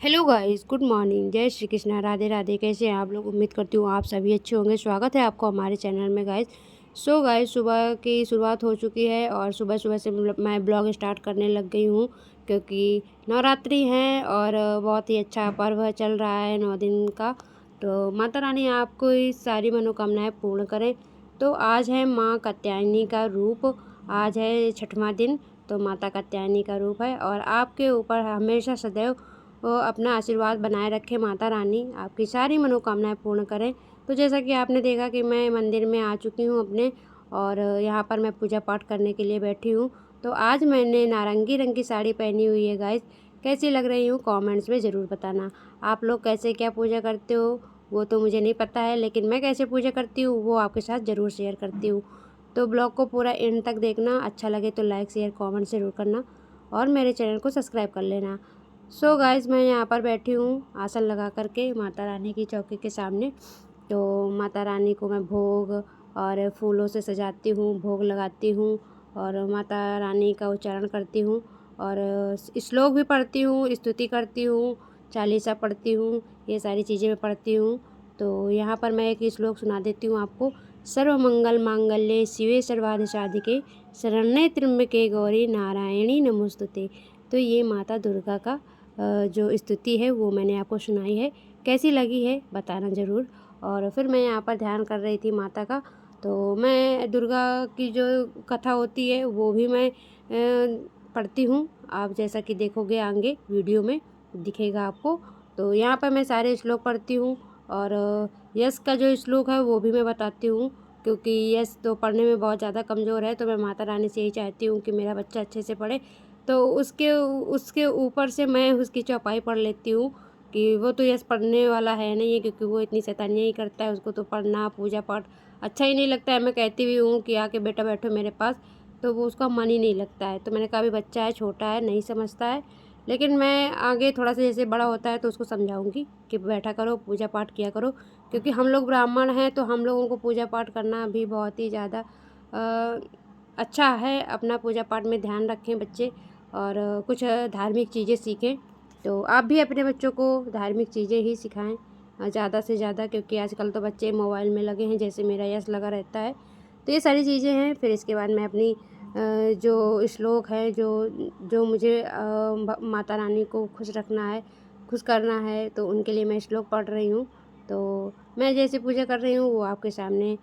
Hello guys, good morning, जय श्री कृष्णा, राधे राधे। कैसे हैं आप लोग? उम्मीद करती हूँ आप सभी अच्छे होंगे। स्वागत है आपको हमारे चैनल में गाइस। गाइस, सुबह की शुरुआत हो चुकी है और सुबह सुबह से मैं ब्लॉग स्टार्ट करने लग गई हूँ, क्योंकि नवरात्रि है और बहुत ही अच्छा पर्व चल रहा है 9 दिन का। तो माता रानी आपको इस सारी मनोकामनाएँ पूर्ण करें। तो आज है माँ कात्यायनी का रूप, आज है 6वां दिन। तो माता कात्यायनी का रूप है और आपके ऊपर हमेशा सदैव वो अपना आशीर्वाद बनाए रखें। माता रानी आपकी सारी मनोकामनाएं पूर्ण करें। तो जैसा कि आपने देखा कि मैं मंदिर में आ चुकी हूँ अपने, और यहाँ पर मैं पूजा पाठ करने के लिए बैठी हूँ। तो आज मैंने नारंगी रंग की साड़ी पहनी हुई है गाइस। कैसी लग रही हूँ कमेंट्स में ज़रूर बताना। आप लोग कैसे क्या पूजा करते हो वो तो मुझे नहीं पता है, लेकिन मैं कैसे पूजा करती हूँ वो आपके साथ ज़रूर शेयर करती हूँ। तो ब्लॉग को पूरा एंड तक देखना, अच्छा लगे तो लाइक शेयर कमेंट ज़रूर करना और मेरे चैनल को सब्सक्राइब कर लेना। गाइस, मैं यहाँ पर बैठी हूँ आसन लगा करके माता रानी की चौकी के सामने। तो माता रानी को मैं भोग और फूलों से सजाती हूँ, भोग लगाती हूँ और माता रानी का उच्चारण करती हूँ और श्लोक भी पढ़ती हूँ, स्तुति करती हूँ, चालीसा पढ़ती हूँ, ये सारी चीज़ें मैं पढ़ती हूँ। तो यहाँ पर मैं एक श्लोक सुना देती हूँ आपको। सर्वमंगल मांगल्ये शिवे सर्वार्थ साधिके शरण्ये त्र्यंबके गौरी नारायणी नमोस्तुते। तो ये माता दुर्गा का जो स्तुति है वो मैंने आपको सुनाई है। कैसी लगी है बताना ज़रूर। और फिर मैं यहाँ पर ध्यान कर रही थी माता का। तो मैं दुर्गा की जो कथा होती है वो भी मैं पढ़ती हूँ। आप जैसा कि देखोगे आगे वीडियो में दिखेगा आपको। तो यहाँ पर मैं सारे श्लोक पढ़ती हूँ और यश का जो श्लोक है वो भी मैं बताती हूँ, क्योंकि यश तो पढ़ने में बहुत ज़्यादा कमज़ोर है। तो मैं माता रानी से यही चाहती हूँ कि मेरा बच्चा अच्छे से पढ़े। तो उसके उसके ऊपर से मैं उसकी चौपाई पढ़ लेती हूँ कि वो तो यस पढ़ने वाला है नहीं है, क्योंकि वो इतनी शैतानियाँ ही करता है। उसको तो पढ़ना पूजा पाठ अच्छा ही नहीं लगता है। मैं कहती भी हूँ कि आके बेटा बैठो मेरे पास, तो वो उसका मन ही नहीं लगता है। तो मैंने कहा अभी बच्चा है, छोटा है, नहीं समझता है, लेकिन मैं आगे थोड़ा सा जैसे बड़ा होता है तो उसको समझाऊँगी कि बैठा करो, पूजा पाठ किया करो। क्योंकि हम लोग ब्राह्मण हैं तो हम लोगों को पूजा पाठ करना भी बहुत ही ज़्यादा अच्छा है। अपना पूजा पाठ में ध्यान रखें बच्चे और कुछ धार्मिक चीज़ें सीखें। तो आप भी अपने बच्चों को धार्मिक चीज़ें ही सिखाएं ज़्यादा से ज़्यादा, क्योंकि आजकल तो बच्चे मोबाइल में लगे हैं, जैसे मेरा यश लगा रहता है। तो ये सारी चीज़ें हैं। फिर इसके बाद मैं अपनी जो श्लोक है, जो जो मुझे माता रानी को खुश रखना है, खुश करना है, तो उनके लिए मैं श्लोक पढ़ रही हूँ। तो मैं जैसे पूजा कर रही हूँ वो आपके सामने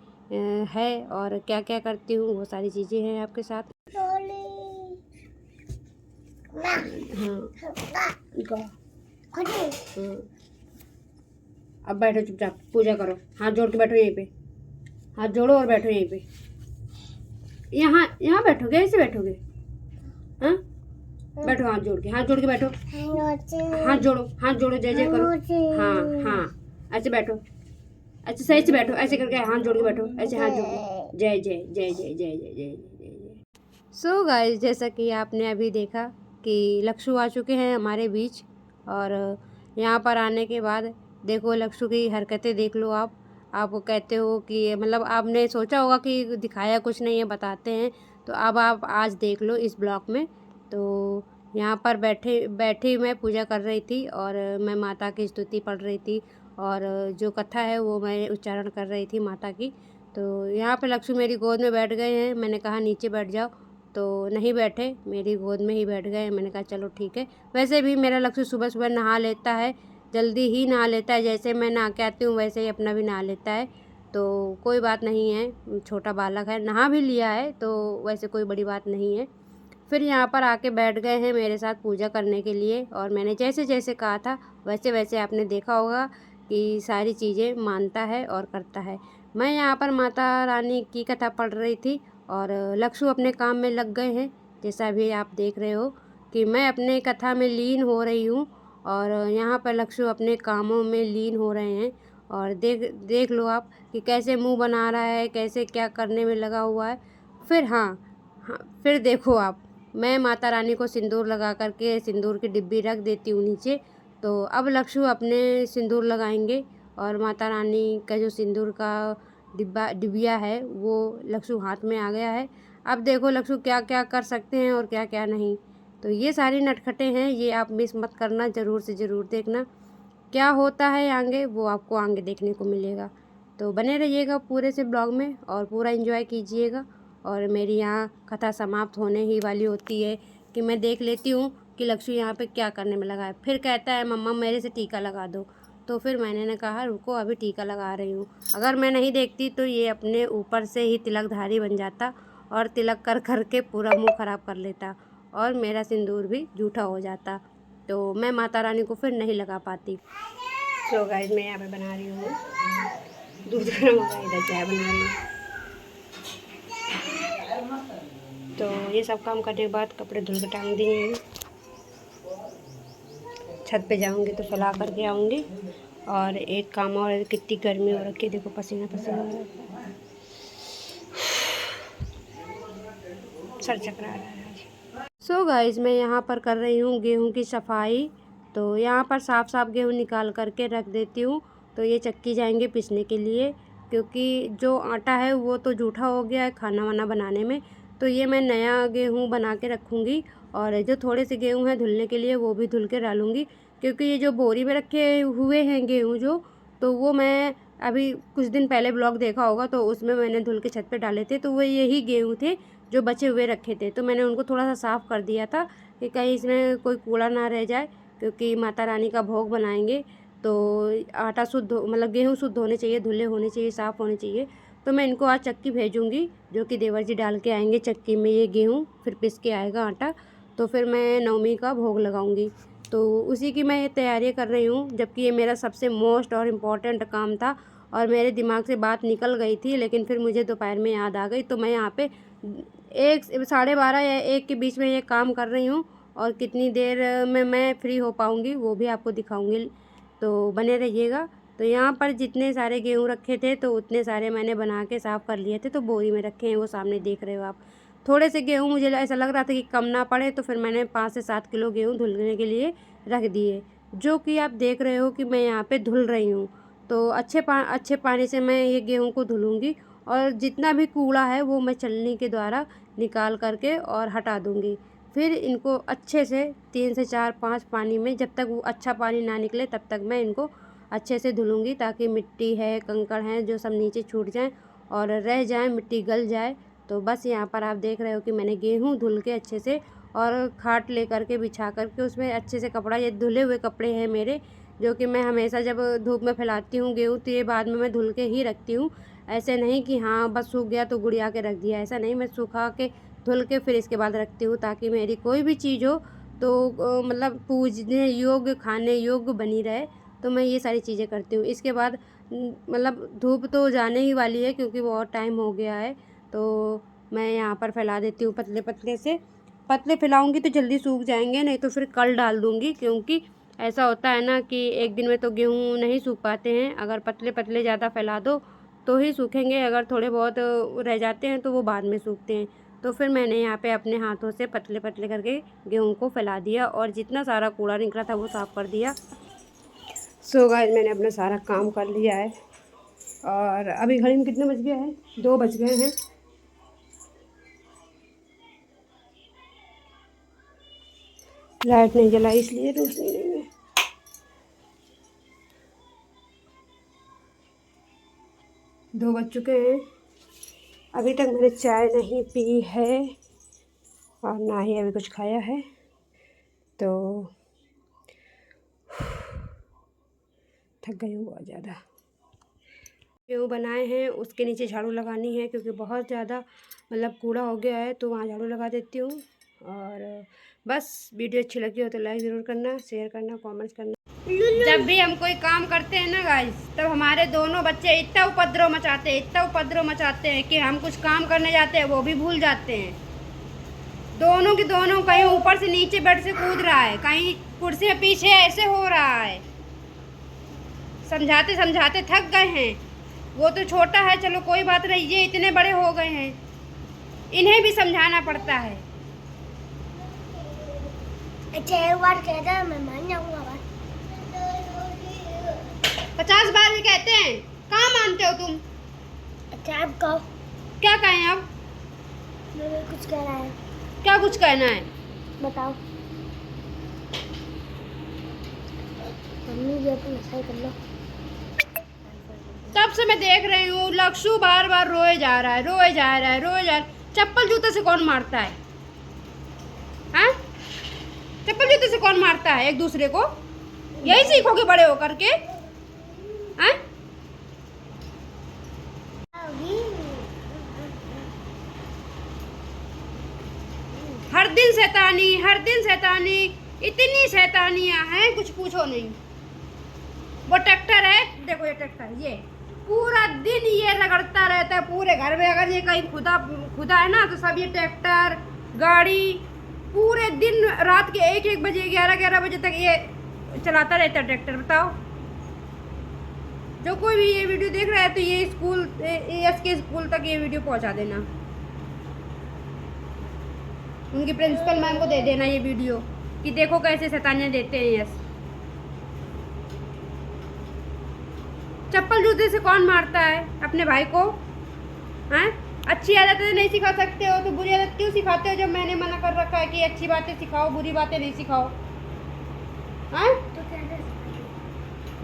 है, और क्या क्या करती हूँ वो सारी चीज़ें हैं आपके साथ। हाँ, हाँ। अब बैठो चुपचाप, पूजा करो, हाथ जोड़ के बैठो यहीं पे, हाथ जोड़ो और बैठो यहीं पे। यहाँ यहाँ बैठोगे, ऐसे बैठोगे? हाँ, बैठो हाथ जोड़ के बैठो। हाथ जोड़ो, जय जय करो। हाँ हाँ, ऐसे बैठो, ऐसे सही से बैठो, ऐसे करके हाथ जोड़ के बैठो, ऐसे हाथ जोड़ के जय जय जय जय जय जय जय जय जय। गाइस, जैसा कि आपने अभी देखा कि लक्षु आ चुके हैं हमारे बीच, और यहाँ पर आने के बाद देखो लक्षु की हरकतें देख लो आप। आप कहते हो कि मतलब आपने सोचा होगा कि दिखाया कुछ नहीं है, बताते हैं, तो अब आप आज देख लो इस ब्लॉग में। तो यहाँ पर बैठी मैं पूजा कर रही थी और मैं माता की स्तुति पढ़ रही थी और जो कथा है वो मैं उच्चारण कर रही थी माता की। तो यहाँ पे लक्ष्मी मेरी गोद में बैठ गए हैं। मैंने कहा नीचे बैठ जाओ, तो नहीं बैठे, मेरी गोद में ही बैठ गए। मैंने कहा चलो ठीक है। वैसे भी मेरा लक्ष्य सुबह सुबह नहा लेता है, जल्दी ही नहा लेता है। जैसे मैं नहा के आती हूँ वैसे ही अपना भी नहा लेता है। तो कोई बात नहीं है, छोटा बालक है, नहा भी लिया है तो वैसे कोई बड़ी बात नहीं है। फिर यहाँ पर आके बैठ गए हैं मेरे साथ पूजा करने के लिए, और मैंने जैसे जैसे कहा था वैसे वैसे आपने देखा होगा कि सारी चीज़ें मानता है और करता है। मैं यहाँ पर माता रानी की कथा पढ़ रही थी और लक्षु अपने काम में लग गए हैं। जैसा भी आप देख रहे हो कि मैं अपने कथा में लीन हो रही हूँ और यहाँ पर लक्षु अपने कामों में लीन हो रहे हैं। और देख लो आप कि कैसे मुंह बना रहा है, कैसे क्या करने में लगा हुआ है। फिर हाँ, फिर देखो आप, मैं माता रानी को सिंदूर लगा करके सिंदूर की डिब्बी रख देती हूँ नीचे। तो अब लक्षु अपने सिंदूर लगाएंगे और माता रानी का जो सिंदूर का डिबिया है वो लक्षु हाथ में आ गया है। अब देखो लक्षु क्या क्या कर सकते हैं और क्या क्या नहीं। तो ये सारे नटखटे हैं, ये आप मिस मत करना, ज़रूर से ज़रूर देखना। क्या होता है आगे वो आपको आगे देखने को मिलेगा। तो बने रहिएगा पूरे से ब्लॉग में और पूरा एंजॉय कीजिएगा। और मेरी यहाँ कथा समाप्त होने ही वाली होती है कि मैं देख लेती हूँ कि लक्ष्मी यहाँ पे क्या करने में लगा है। फिर कहता है मम्मा मेरे से टीका लगा दो। तो फिर मैंने कहा रुको अभी टीका लगा रही हूँ। अगर मैं नहीं देखती तो ये अपने ऊपर से ही तिलकधारी बन जाता और तिलक कर कर के पूरा मुँह ख़राब कर लेता और मेरा सिंदूर भी झूठा हो जाता। तो मैं माता रानी को फिर नहीं लगा पाती। सो गाइस मैं यहाँ पे बना रही हूँ दूध गर्म हो गया, इधर चाय बना रही हूँ। तो ये सब काम करने के बाद कपड़े धुल के टांग दिए हैं। छत पे जाऊंगी तो फैला करके आऊँगी। और एक काम और, कितनी गर्मी हो रखी है, देखो पसीना पसीना हो रहा है, सर चकरा रहा है। सो गाइस मैं यहाँ पर कर रही हूँ गेहूँ की सफाई। तो यहाँ पर साफ साफ गेहूँ निकाल करके रख देती हूँ। तो ये चक्की जाएंगे पीसने के लिए, क्योंकि जो आटा है वो तो जूठा हो गया है खाना वाना बनाने में। तो ये मैं नया गेहूँ बना के रखूँगी और जो थोड़े से गेहूँ हैं धुलने के लिए वो भी धुल के डालूँगी, क्योंकि ये जो बोरी में रखे हुए हैं गेहूँ जो, तो वो मैं अभी कुछ दिन पहले ब्लॉग देखा होगा तो उसमें मैंने धुल के छत पे डाले थे। तो वो यही गेहूँ थे जो बचे हुए रखे थे। तो मैंने उनको थोड़ा सा साफ़ कर दिया था कि कहीं इसमें कोई कूड़ा ना रह जाए, क्योंकि माता रानी का भोग बनाएंगे। तो आटा शुद्ध मतलब गेहूँ शुद्ध होने चाहिए, धुले होने चाहिए, साफ़ होने चाहिए। तो मैं इनको आज चक्की भेजूँगी, जो कि देवर जी डाल के आएंगे चक्की में ये गेहूँ, फिर पिस के आएगा आटा। तो फिर मैं नवमी का भोग लगाऊँगी। तो उसी की मैं ये तैयारी कर रही हूँ, जबकि ये मेरा सबसे मोस्ट और इम्पॉर्टेंट काम था और मेरे दिमाग से बात निकल गई थी। लेकिन फिर मुझे दोपहर में याद आ गई, तो मैं यहाँ पे 1 साढ़े 12 या 1 के बीच में ये काम कर रही हूँ। और कितनी देर में मैं फ्री हो पाऊँगी वो भी आपको दिखाऊँगी, तो बने रहिएगा। तो यहाँ पर जितने सारे गेहूँ रखे थे तो उतने सारे मैंने बना के साफ़ कर लिए थे, तो बोरी में रखे हैं, वो सामने देख रहे हो आप। थोड़े से गेहूँ मुझे ऐसा लग रहा था कि कम ना पड़े, तो फिर मैंने 5 से 7 किलो गेहूँ धुलने के लिए रख दिए, जो कि आप देख रहे हो कि मैं यहाँ पे धुल रही हूँ। तो अच्छे पानी से मैं ये गेहूँ को धुलूँगी और जितना भी कूड़ा है वो मैं छलनी के द्वारा निकाल करके और हटा दूँगी। फिर इनको अच्छे से 3 से 4 5 पानी में, जब तक वो अच्छा पानी ना निकले तब तक मैं इनको अच्छे से धुलूँगी, ताकि मिट्टी है कंकड़ हैं जो सब नीचे छूट जाएं और रह जाएं, मिट्टी गल जाए। तो बस यहाँ पर आप देख रहे हो कि मैंने गेहूँ धुल के अच्छे से और खाट ले करके बिछा करके उसमें अच्छे से कपड़ा, ये धुले हुए कपड़े हैं मेरे, जो कि मैं हमेशा जब धूप में फैलाती हूँ गेहूँ तो ये बाद में मैं धुल के ही रखती हूँ। ऐसे नहीं कि हाँ बस सूख गया तो गुड़िया के रख दिया, ऐसा नहीं, मैं सुखा के धुल के फिर इसके बाद रखती हूँ, ताकि मेरी कोई भी चीज़ हो तो मतलब पूजने योग्य, खाने योग्य बनी रहे। तो मैं ये सारी चीज़ें करती हूँ। इसके बाद मतलब धूप तो जाने ही वाली है, क्योंकि बहुत टाइम हो गया है। तो मैं यहाँ पर फैला देती हूँ पतले पतले से। पतले फैलाऊँगी तो जल्दी सूख जाएंगे, नहीं तो फिर कल डाल दूँगी, क्योंकि ऐसा होता है ना कि एक दिन में तो गेहूँ नहीं सूख पाते हैं। अगर पतले पतले ज़्यादा फैला दो तो ही सूखेंगे, अगर थोड़े बहुत रह जाते हैं तो वो बाद में सूखते हैं। तो फिर मैंने यहाँ पे अपने हाथों से पतले पतले करके गेहूँ को फैला दिया और जितना सारा कूड़ा निकला था वो साफ़ कर दिया। सो गाइस मैंने अपना सारा काम कर लिया है और अभी घड़ी में कितने बज गए हैं, 2 बज गए हैं। लाइट नहीं जलाई इसलिए रोशनी नहीं है। दो बज चुके हैं, अभी तक मैंने चाय नहीं पी है और ना ही अभी कुछ खाया है। तो थक गई हूँ बहुत ज़्यादा। गेहूँ बनाए हैं उसके नीचे झाड़ू लगानी है, क्योंकि बहुत ज़्यादा मतलब कूड़ा हो गया है, तो वहाँ झाड़ू लगा देती हूँ। और बस वीडियो अच्छी लगी हो तो लाइक ज़रूर करना, शेयर करना, कमेंट्स करना। जब भी हम कोई काम करते हैं ना गाइस, तब हमारे दोनों बच्चे इतना उपद्रव मचाते हैं कि हम कुछ काम करने जाते हैं वो भी भूल जाते हैं। दोनों के दोनों, कहीं ऊपर से नीचे बेड से कूद रहा है, कहीं कुर्सी में पीछे ऐसे हो रहा है। समझाते समझाते थक गए हैं। वो तो छोटा है, चलो कोई बात नहीं, ये इतने बड़े हो गए हैं, इन्हें भी समझाना पड़ता है। अच्छा एक बार कहता मैं मान जाऊंगा, 50 बार भी कहते हैं, कहाँ मानते हो तुम? अच्छा आप कहो। क्या कहें अब? मुझे कुछ कहना है। क्या कुछ कहना है? बताओ। मम्मी भी अपन सही कर लो। तब से मैं देख रही हूँ लक्षु बार बार रोए जा रहा है, रोए जा रहा है, रोए जा रहा है। चप्पल जूते से कौन मारता है? हाँ, चप्पल जूते से कौन मारता है एक दूसरे को? यही सीखोगे बड़े होकर के? हाँ, हर दिन शैतानी, हर दिन शैतानी, इतनी शैतानियां हैं कुछ पूछो नहीं। वो ट्रैक्टर है, देखो ये ट्रैक्टर, ये पूरा दिन ये रगड़ता रहता है पूरे घर में। अगर ये कहीं खुदा खुदा है ना तो सब ये ट्रैक्टर गाड़ी पूरे दिन रात के 1-1 बजे 11-11 बजे तक ये चलाता रहता है ट्रैक्टर। बताओ, जो कोई भी ये वीडियो देख रहा है तो ये स्कूल के स्कूल तक ये वीडियो पहुंचा देना, उनकी प्रिंसिपल मैम को दे देना ये वीडियो कि देखो कैसे शैतानियां देते हैं यस। चप्पल जूते से कौन मारता है अपने भाई को? हैं? अच्छी आदतें नहीं सिखा सकते हो तो बुरी आदत क्यों सिखाते हो? जब मैंने मना कर रखा है कि अच्छी बातें सिखाओ, बुरी बातें नहीं सिखाओ। हैं? तो कैसे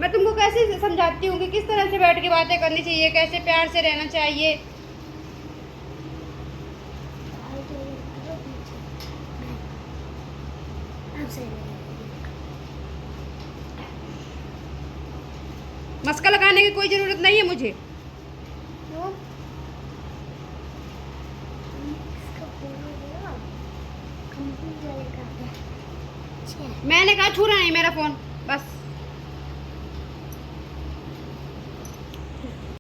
मैं तुमको कैसे समझाती हूँ कि किस तरह से बैठ के बातें करनी चाहिए, कैसे प्यार से रहना चाहिए। आप सही नहीं। मस्का लगाने की कोई ज़रूरत नहीं है मुझे। क्यों? इसका फोन है, कंपनी वाले का है। मैंने कहा छूना नहीं मेरा फ़ोन, बस।